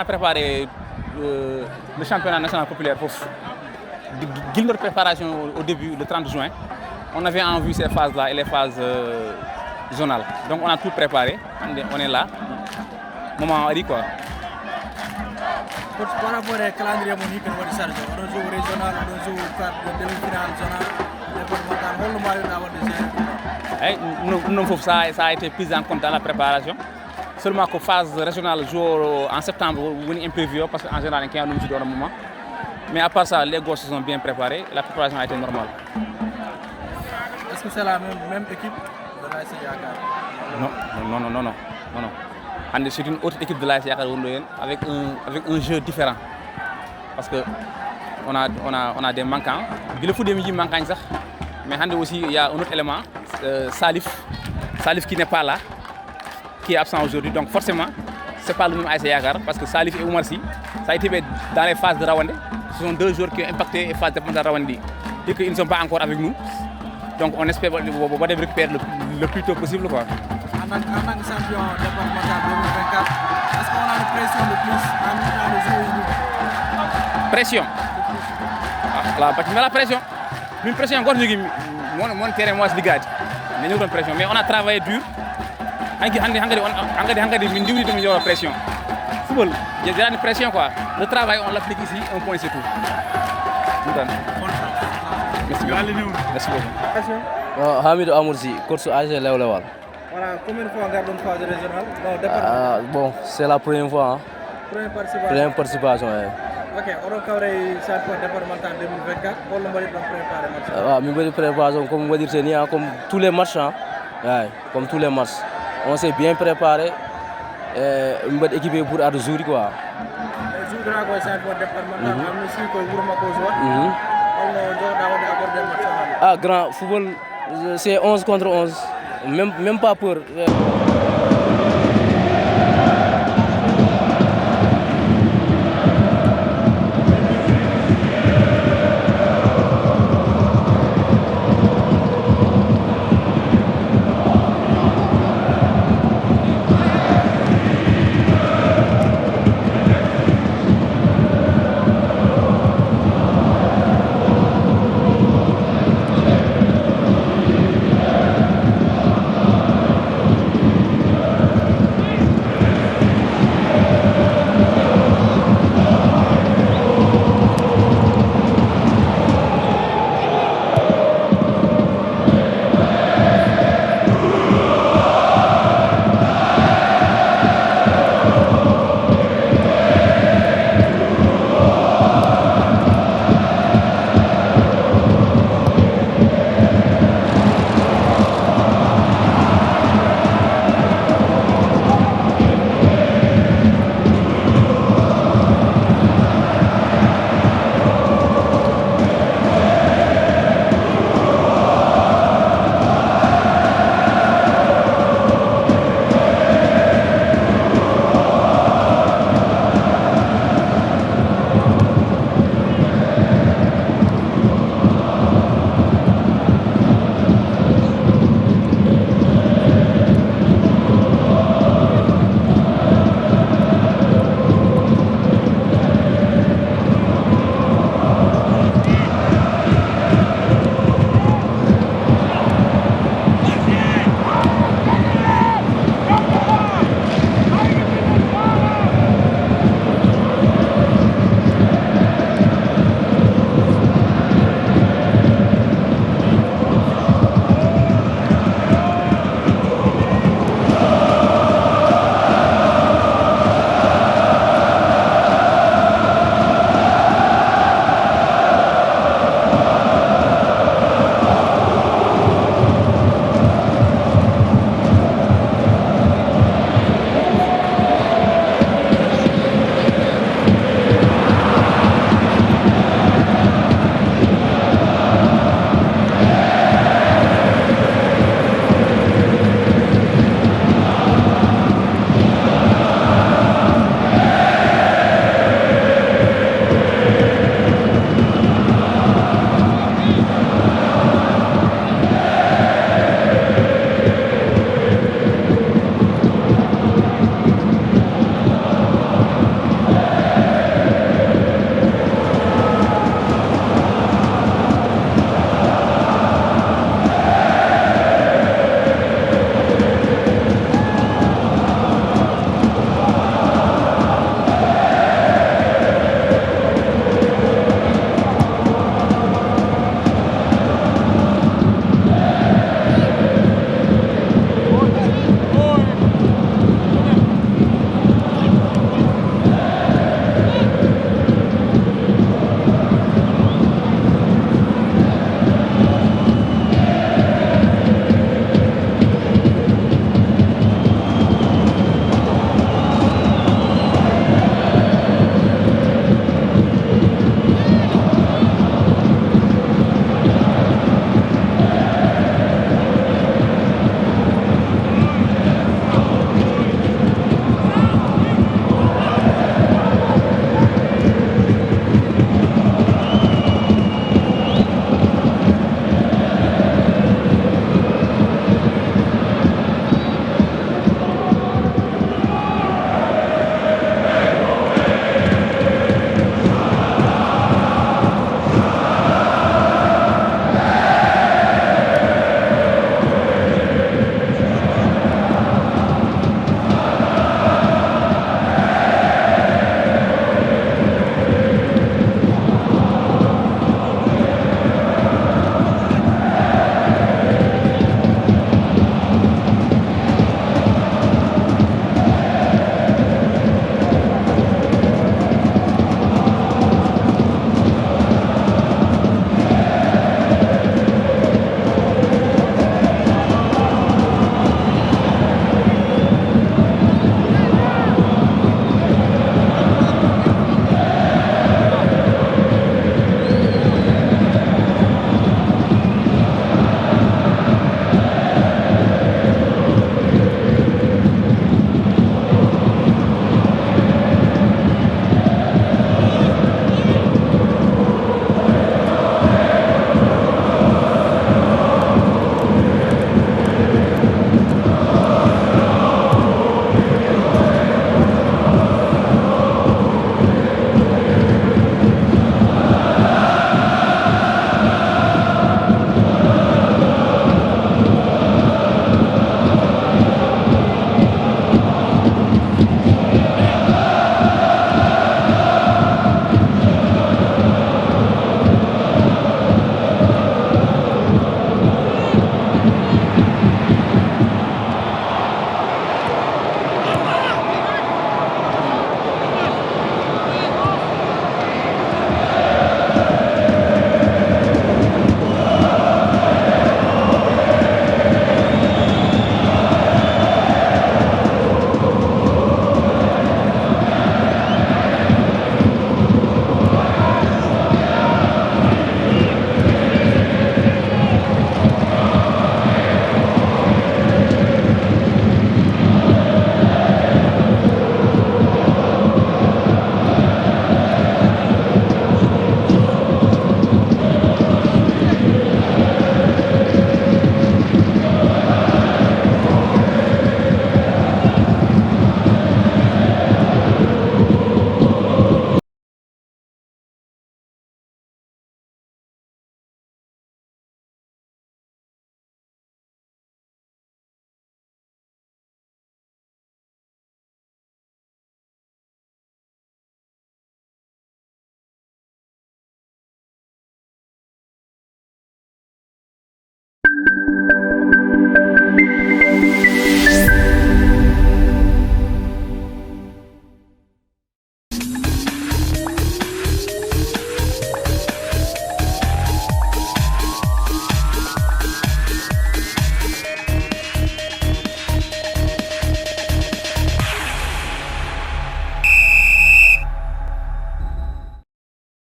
préparé le championnat national populaire pour notre préparation au début, le 30 juin. On avait en vue ces phases-là et les phases zonales. Donc on a tout préparé, on est là. Moment Ari quoi. Par rapport au calendrier on joue régional, on joue demi-finale zonale, ça a été pris en compte dans la préparation. Seulement que phase régionale joue en septembre, on est imprévu parce qu'en général, il y a un moment. Mais à part ça, les gosses se sont bien préparés, la préparation a été normale. Est-ce que c'est la même équipe de l'AS Yakar? Non. C'est une autre équipe de l'AS Yakar avec un jeu différent. Parce que on a des manquants. Le foot des midi manquant ça. Mais aussi il y a un autre élément, Salif qui n'est pas là, qui est absent aujourd'hui. Donc forcément, c'est pas le même AS Yakar parce que Salif et Oumar Sy, ça a été dans les phases de Rawandé. Ce sont deux joueurs qui ont impacté les phases de Rawandé et qu'ils ne sont pas encore avec nous. Donc on espère récupérer le plus tôt possible quoi. En tant que champion départemental 2024, est-ce qu'on a une pression de plus en temps de jouer? Pression. La pression. Une pression encore mon terrain moi c'est ligade. Mais nous pression mais on a travaillé dur. On pression. Football, il y a une pression quoi. Le travail on l'applique ici, un point c'est tout. Merci beaucoup. Hamidou Amoursi, coach AG Lewlewal. Voilà, combien de fois on garde une phase régionale? Bon, c'est la première fois. Hein. Première participation. Ouais. Ok, on a champion départemental 2024. Pour le préparer match. Préparation, comme on va dire, c'est comme tous les matchs. Hein. Ouais, comme tous les matchs. On s'est bien préparé. On va équiper pour à jour quoi. Jour de la champion départemental, on a su que vous grand football, c'est 11 contre 11. Même pas peur.